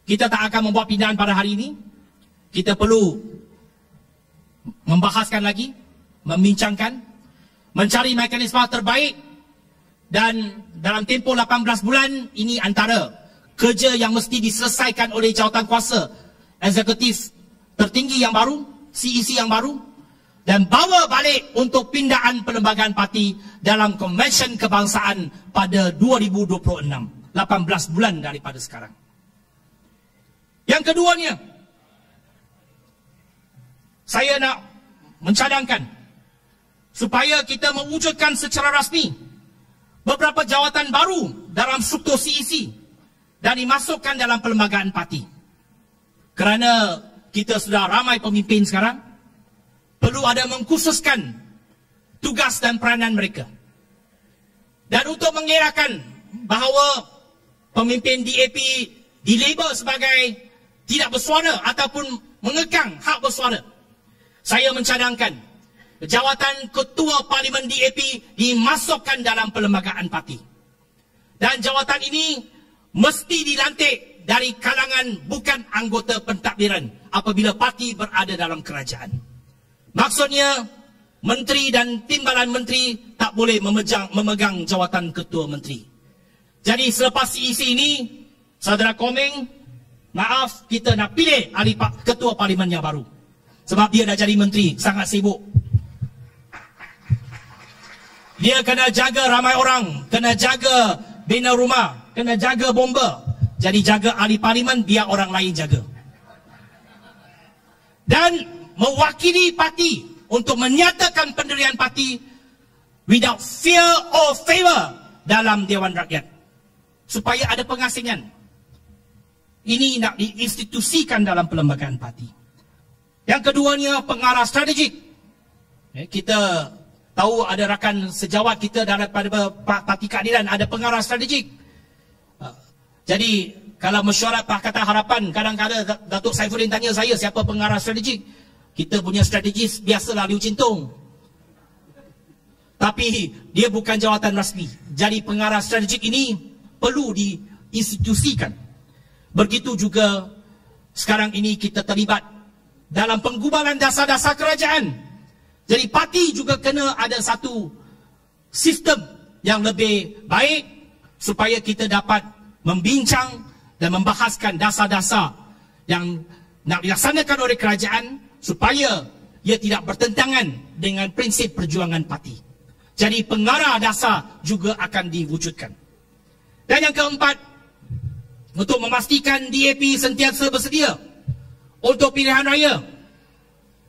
Kita tak akan membuat pindaan pada hari ini. Kita perlu membahaskan lagi, membincangkan, mencari mekanisme terbaik. Dan dalam tempoh 18 bulan, ini antara kerja yang mesti diselesaikan oleh jawatan kuasa eksekutif tertinggi yang baru, CEC yang baru, dan bawa balik untuk pindaan perlembagaan parti dalam Konvensyen Kebangsaan pada 2026, 18 bulan daripada sekarang. Yang keduanya, saya nak mencadangkan supaya kita mewujudkan secara rasmi beberapa jawatan baru dalam struktur CEC dan dimasukkan dalam perlembagaan parti. Kerana kita sudah ramai pemimpin sekarang, perlu ada mengkhususkan tugas dan peranan mereka. Dan untuk mengelakkan bahawa pemimpin DAP dilabel sebagai tidak bersuara ataupun mengekang hak bersuara, saya mencadangkan jawatan Ketua Parlimen DAP dimasukkan dalam perlembagaan parti. Dan jawatan ini mesti dilantik dari kalangan bukan anggota pentadbiran apabila parti berada dalam kerajaan. Maksudnya, menteri dan timbalan menteri tak boleh memegang jawatan ketua menteri. Jadi selepas CEC ini, Saudara Komeng, maaf, kita nak pilih ahli ketua parlimen yang baru. Sebab dia dah jadi menteri, sangat sibuk. Dia kena jaga ramai orang, kena jaga bina rumah, kena jaga bomba. Jadi jaga ahli parlimen, biar orang lain jaga. Dan mewakili parti untuk menyatakan pendirian parti without fear or favor dalam Dewan Rakyat. Supaya ada pengasingan. Ini nak diinstitusikan dalam perlembagaan parti. Yang keduanya, pengarah strategik. Kita tahu ada rakan sejawat kita daripada Parti Keadilan, ada pengarah strategik. Jadi kalau mesyuarat Pakatan Harapan, kadang-kadang Datuk Saifuddin tanya saya siapa pengarah strategik. Kita punya strategis biasalah Liu Cintong. Tapi dia bukan jawatan rasmi. Jadi pengarah strategik ini perlu diinstitusikan. Begitu juga sekarang ini kita terlibat dalam penggubalan dasar-dasar kerajaan. Jadi parti juga kena ada satu sistem yang lebih baik supaya kita dapat membincang dan membahaskan dasar-dasar yang nak dilaksanakan oleh kerajaan supaya ia tidak bertentangan dengan prinsip perjuangan parti. Jadi pengarah dasar juga akan diwujudkan. Dan yang keempat, untuk memastikan DAP sentiasa bersedia untuk pilihan raya,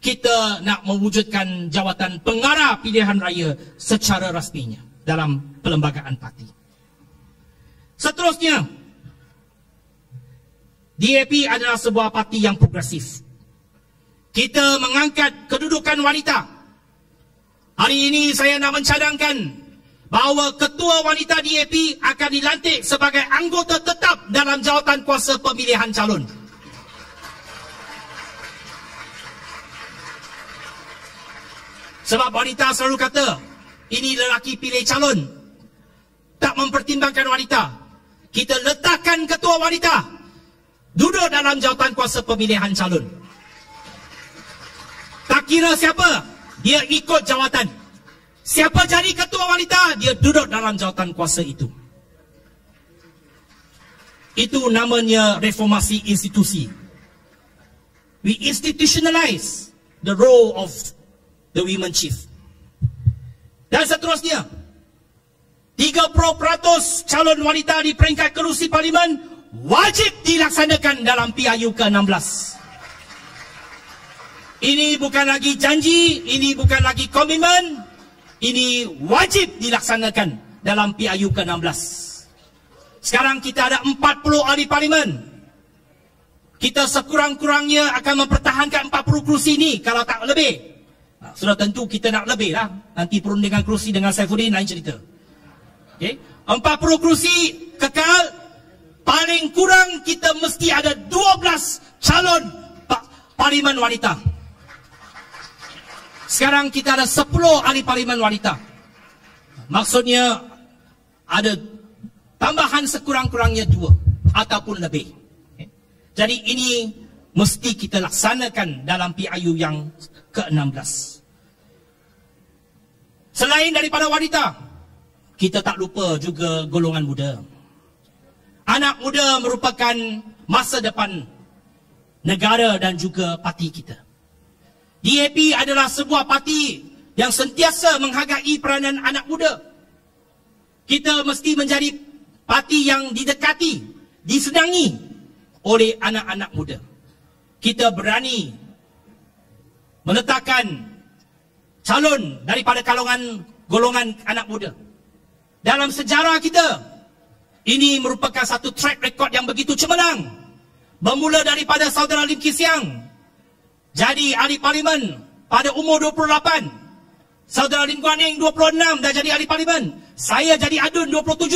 kita nak mewujudkan jawatan pengarah pilihan raya secara rasminya dalam perlembagaan parti. Seterusnya, DAP adalah sebuah parti yang progresif. Kita mengangkat kedudukan wanita. Hari ini saya nak mencadangkan bahawa ketua wanita DAP akan dilantik sebagai anggota tetap dalam jawatan kuasa pemilihan calon. Sebab wanita selalu kata, ini lelaki pilih calon, tak mempertimbangkan wanita. Kita letakkan ketua wanita duduk dalam jawatan kuasa pemilihan calon. Tak kira siapa, dia ikut jawatan. Siapa jadi ketua wanita, dia duduk dalam jawatan kuasa itu. Itu namanya reformasi institusi. We institutionalize the role of the women chief. Dan seterusnya, 30% calon wanita di peringkat kerusi parlimen wajib dilaksanakan dalam PIU ke-16. Ini bukan lagi janji, ini bukan lagi komitmen, ini wajib dilaksanakan dalam PIU ke-16. Sekarang kita ada 40 ahli parlimen. Kita sekurang-kurangnya akan mempertahankan 40 kerusi ini, kalau tak lebih. Sudah tentu kita nak lebih lah. Nanti perundingan kerusi dengan Saifuddin lain cerita. Okay? 40 kerusi kekal, paling kurang kita mesti ada 12 calon parlimen wanita. Sekarang kita ada 10 ahli parlimen wanita. Maksudnya ada tambahan sekurang-kurangnya 2 ataupun lebih. Jadi ini mesti kita laksanakan dalam PIU yang ke-16. Selain daripada wanita, kita tak lupa juga golongan muda. Anak muda merupakan masa depan negara dan juga parti kita. DAP adalah sebuah parti yang sentiasa menghargai peranan anak muda. Kita mesti menjadi parti yang didekati, disenangi oleh anak-anak muda. Kita berani meletakkan calon daripada golongan anak muda. Dalam sejarah kita, ini merupakan satu track record yang begitu cemerlang. Bermula daripada saudara Lim Kee Siang jadi ahli parlimen pada umur 28. Saudara Lim Guan Eng 26 dah jadi ahli parlimen. Saya jadi adun 27.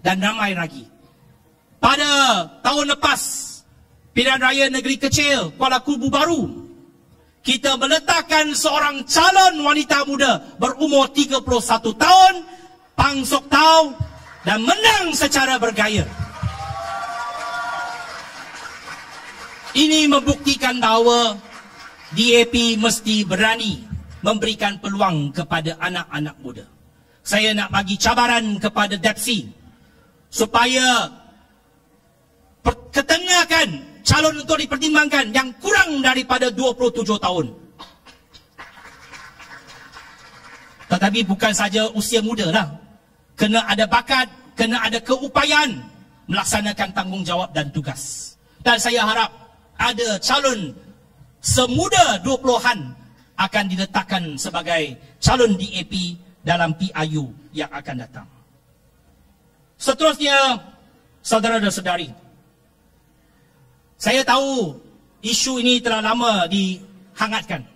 Dan ramai lagi. Pada tahun lepas, pilihan raya negeri kecil Kuala Kubu Baru, kita meletakkan seorang calon wanita muda berumur 31 tahun, Pang Sok Tau, dan menang secara bergaya. Ini membuktikan bahawa DAP mesti berani memberikan peluang kepada anak-anak muda. Saya nak bagi cabaran kepada DAPSI supaya ketengahkan calon untuk dipertimbangkan yang kurang daripada 27 tahun. Tetapi bukan saja usia muda lah. Kena ada bakat, kena ada keupayaan melaksanakan tanggungjawab dan tugas. Dan saya harap ada calon semuda 20-an akan diletakkan sebagai calon DAP dalam PIU yang akan datang. Seterusnya, saudara dan saudari, saya tahu isu ini telah lama dihangatkan,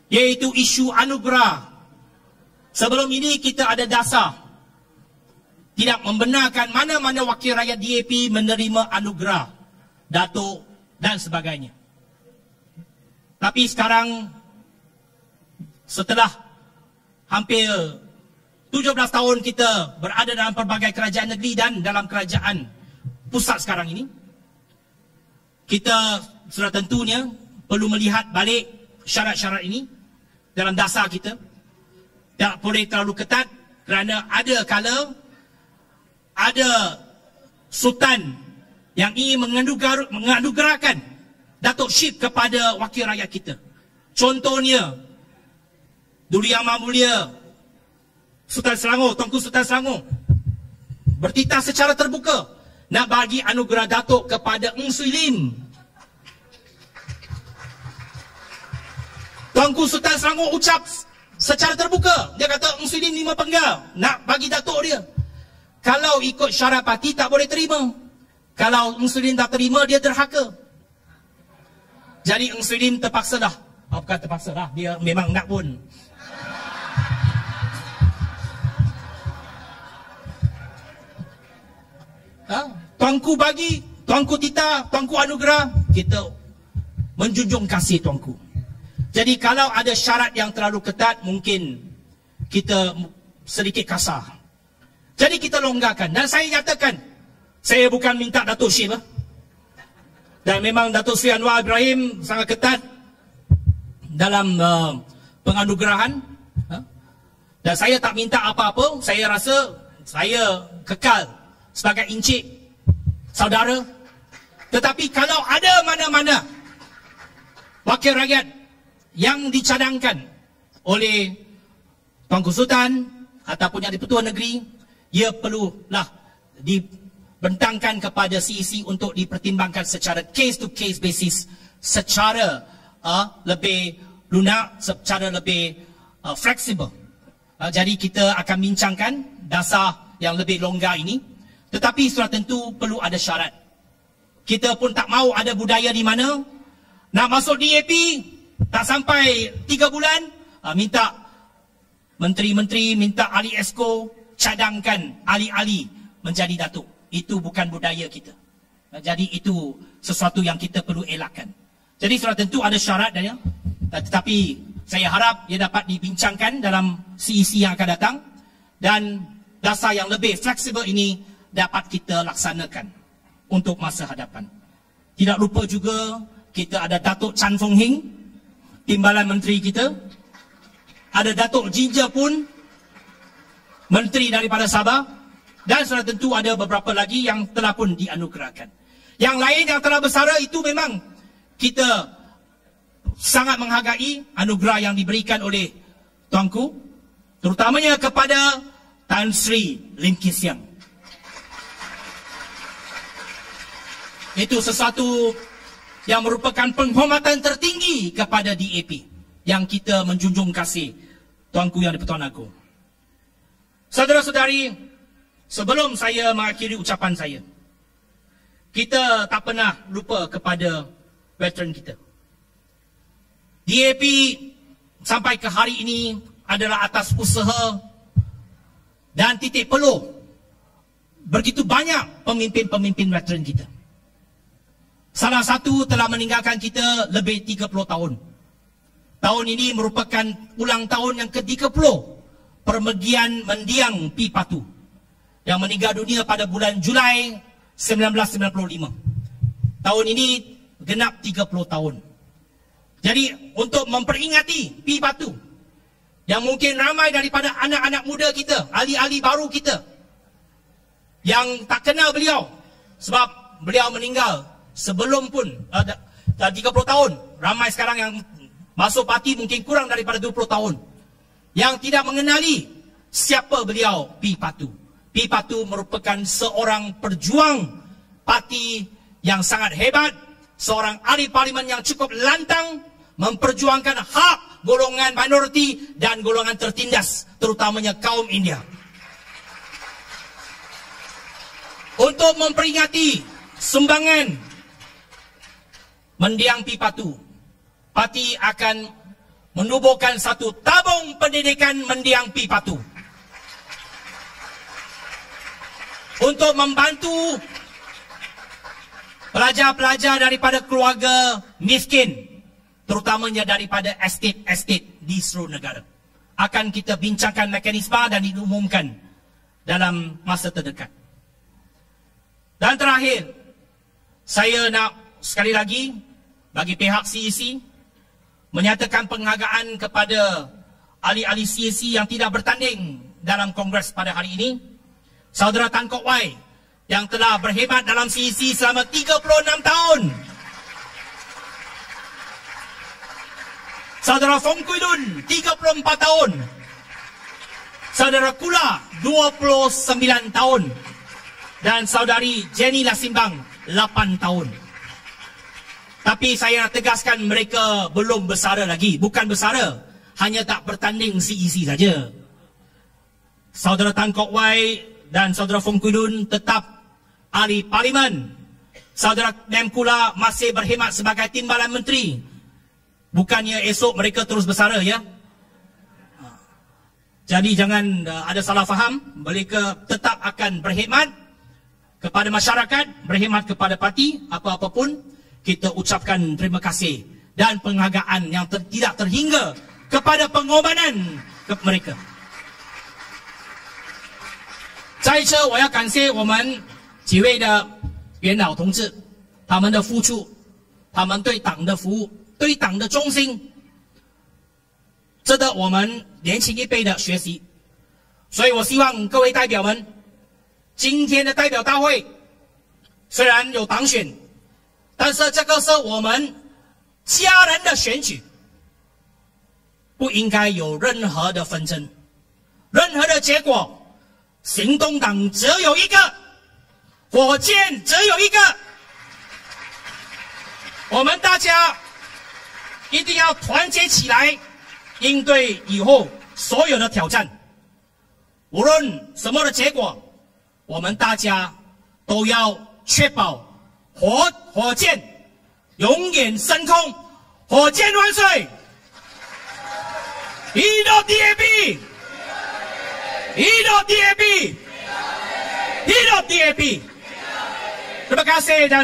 iaitu isu anugerah. Sebelum ini kita ada dasar tidak membenarkan mana-mana wakil rakyat DAP menerima anugerah, datuk dan sebagainya. Tapi sekarang, setelah hampir 17 tahun kita berada dalam pelbagai kerajaan negeri dan dalam kerajaan pusat sekarang ini, kita sudah tentunya perlu melihat balik syarat-syarat ini dalam dasar kita. Tak boleh terlalu ketat kerana ada kala ada sultan yang ingin menganugerahkan Datuk Syif kepada wakil rakyat kita. Contohnya, Duli Yang Maha Mulia Sultan Selangor, Tuanku Sultan Selangor bertitah secara terbuka nak bagi anugerah Datuk kepada Ng Swee Lim. Tuanku Sultan Selangor ucap secara terbuka, dia kata Ng Swee Lim 5 penggal nak bagi Datuk dia. Kalau ikut syarat parti tak boleh terima. Kalau Ng Swee Lim tak terima, dia derhaka. Jadi Ng Swee Lim terpaksa dah. Bukan terpaksa dah, dia memang nak pun. Tuanku bagi, tuanku titah, tuanku anugerah, kita menjunjung kasih tuanku. Jadi kalau ada syarat yang terlalu ketat, mungkin kita sedikit kasar. Jadi kita longgarkan. Dan saya nyatakan, saya bukan minta Datuk Syif. Dan memang Datuk Seri Anwar Ibrahim sangat ketat dalam penganugerahan. Dan saya tak minta apa-apa. Saya rasa saya kekal sebagai encik saudara. Tetapi kalau ada mana-mana wakil rakyat yang dicadangkan oleh Tuanku Sultan ataupun yang di-Pertuan Negeri, ia perlulah dibentangkan kepada CEC untuk dipertimbangkan secara case-to-case basis, secara lebih lunak, secara lebih fleksibel. Jadi kita akan bincangkan dasar yang lebih longgar ini. Tetapi sudah tentu perlu ada syarat. Kita pun tak mahu ada budaya di mana nak masuk DAP, tak sampai 3 bulan, minta menteri-menteri, minta ahli esko, cadangkan ahli-ahli menjadi datuk. Itu bukan budaya kita. Jadi itu sesuatu yang kita perlu elakkan. Jadi sudah tentu ada syarat dia. Tetapi saya harap ia dapat dibincangkan dalam CEC yang akan datang. Dan dasar yang lebih fleksibel ini dapat kita laksanakan untuk masa hadapan. Tidak lupa juga kita ada Datuk Chan Fong Hing, timbalan menteri kita. Ada Datuk Jinja pun, menteri daripada Sabah. Dan sudah tentu ada beberapa lagi yang telah pun dianugerahkan. Yang lain yang telah bersara itu memang kita sangat menghargai anugerah yang diberikan oleh tuanku, terutamanya kepada Tan Sri Lim Kee Siang. Itu sesuatu yang merupakan penghormatan tertinggi kepada DAP yang kita menjunjung kasih tuanku yang di-Pertuan Agong. Saudara-saudari, sebelum saya mengakhiri ucapan saya, kita tak pernah lupa kepada veteran kita. DAP sampai ke hari ini adalah atas usaha dan titik peluh begitu banyak pemimpin-pemimpin veteran kita. Salah satu telah meninggalkan kita lebih 30 tahun. Tahun ini merupakan ulang tahun yang ke-30 permergian mendiang Pi Patu yang meninggal dunia pada bulan Julai 1995. Tahun ini genap 30 tahun. Jadi untuk memperingati Pi Patu, yang mungkin ramai daripada anak-anak muda kita, ahli-ahli baru kita yang tak kenal beliau sebab beliau meninggal sebelum pun 30 tahun. Ramai sekarang yang masuk parti mungkin kurang daripada 20 tahun yang tidak mengenali siapa beliau Pi Patu. Pi Patu merupakan seorang perjuang parti yang sangat hebat, seorang ahli parlimen yang cukup lantang, memperjuangkan hak golongan minoriti dan golongan tertindas, terutamanya kaum India. Untuk memperingati sumbangan mendiang Pi Patu, parti akan menubuhkan satu tabung pendidikan mendiang Pi Patu untuk membantu pelajar-pelajar daripada keluarga miskin, terutamanya daripada estate-estate di seluruh negara. Akan kita bincangkan mekanisme dan diumumkan dalam masa terdekat. Dan terakhir, saya nak sekali lagi bagi pihak CEC menyatakan penghargaan kepada ahli-ahli CEC yang tidak bertanding dalam kongres pada hari ini. Saudara Tan Kok Wai yang telah berkhidmat dalam CEC selama 36 tahun. Saudara Fong Kui Lun 34 tahun. Saudara Kula 29 tahun. Dan saudari Jenny Lasimbang 8 tahun. Tapi saya nak tegaskan mereka belum bersara lagi. Bukan bersara, hanya tak bertanding CEC saja. Saudara Tan Kok Wai dan saudara Fong Kui Lun tetap ahli parlimen. Saudara Nem Kula masih berkhidmat sebagai timbalan menteri. Bukannya esok mereka terus bersara, ya. Jadi jangan ada salah faham. Mereka tetap akan berkhidmat kepada masyarakat, berkhidmat kepada parti. Apa-apa pun kita ucapkan terima kasih dan penghargaan yang tidak terhingga kepada pengorbanan mereka. 再一次，我要感谢我们几位的元老同志，他们的付出，他们对党的服务，对党的忠心，值得我们年轻一辈的学习。所以我希望各位代表们，今天的代表大会虽然有党选，但是这个是我们家人的选举，不应该有任何的纷争，任何的结果。行动党只有一个，火箭只有一个，我们大家一定要团结起来，应对以后所有的挑战。无论什么的结果，我们大家都要确保火箭永远升空，火箭万岁！一到 DAB。Hidup DAB! Hidup DAB! Terima kasih dan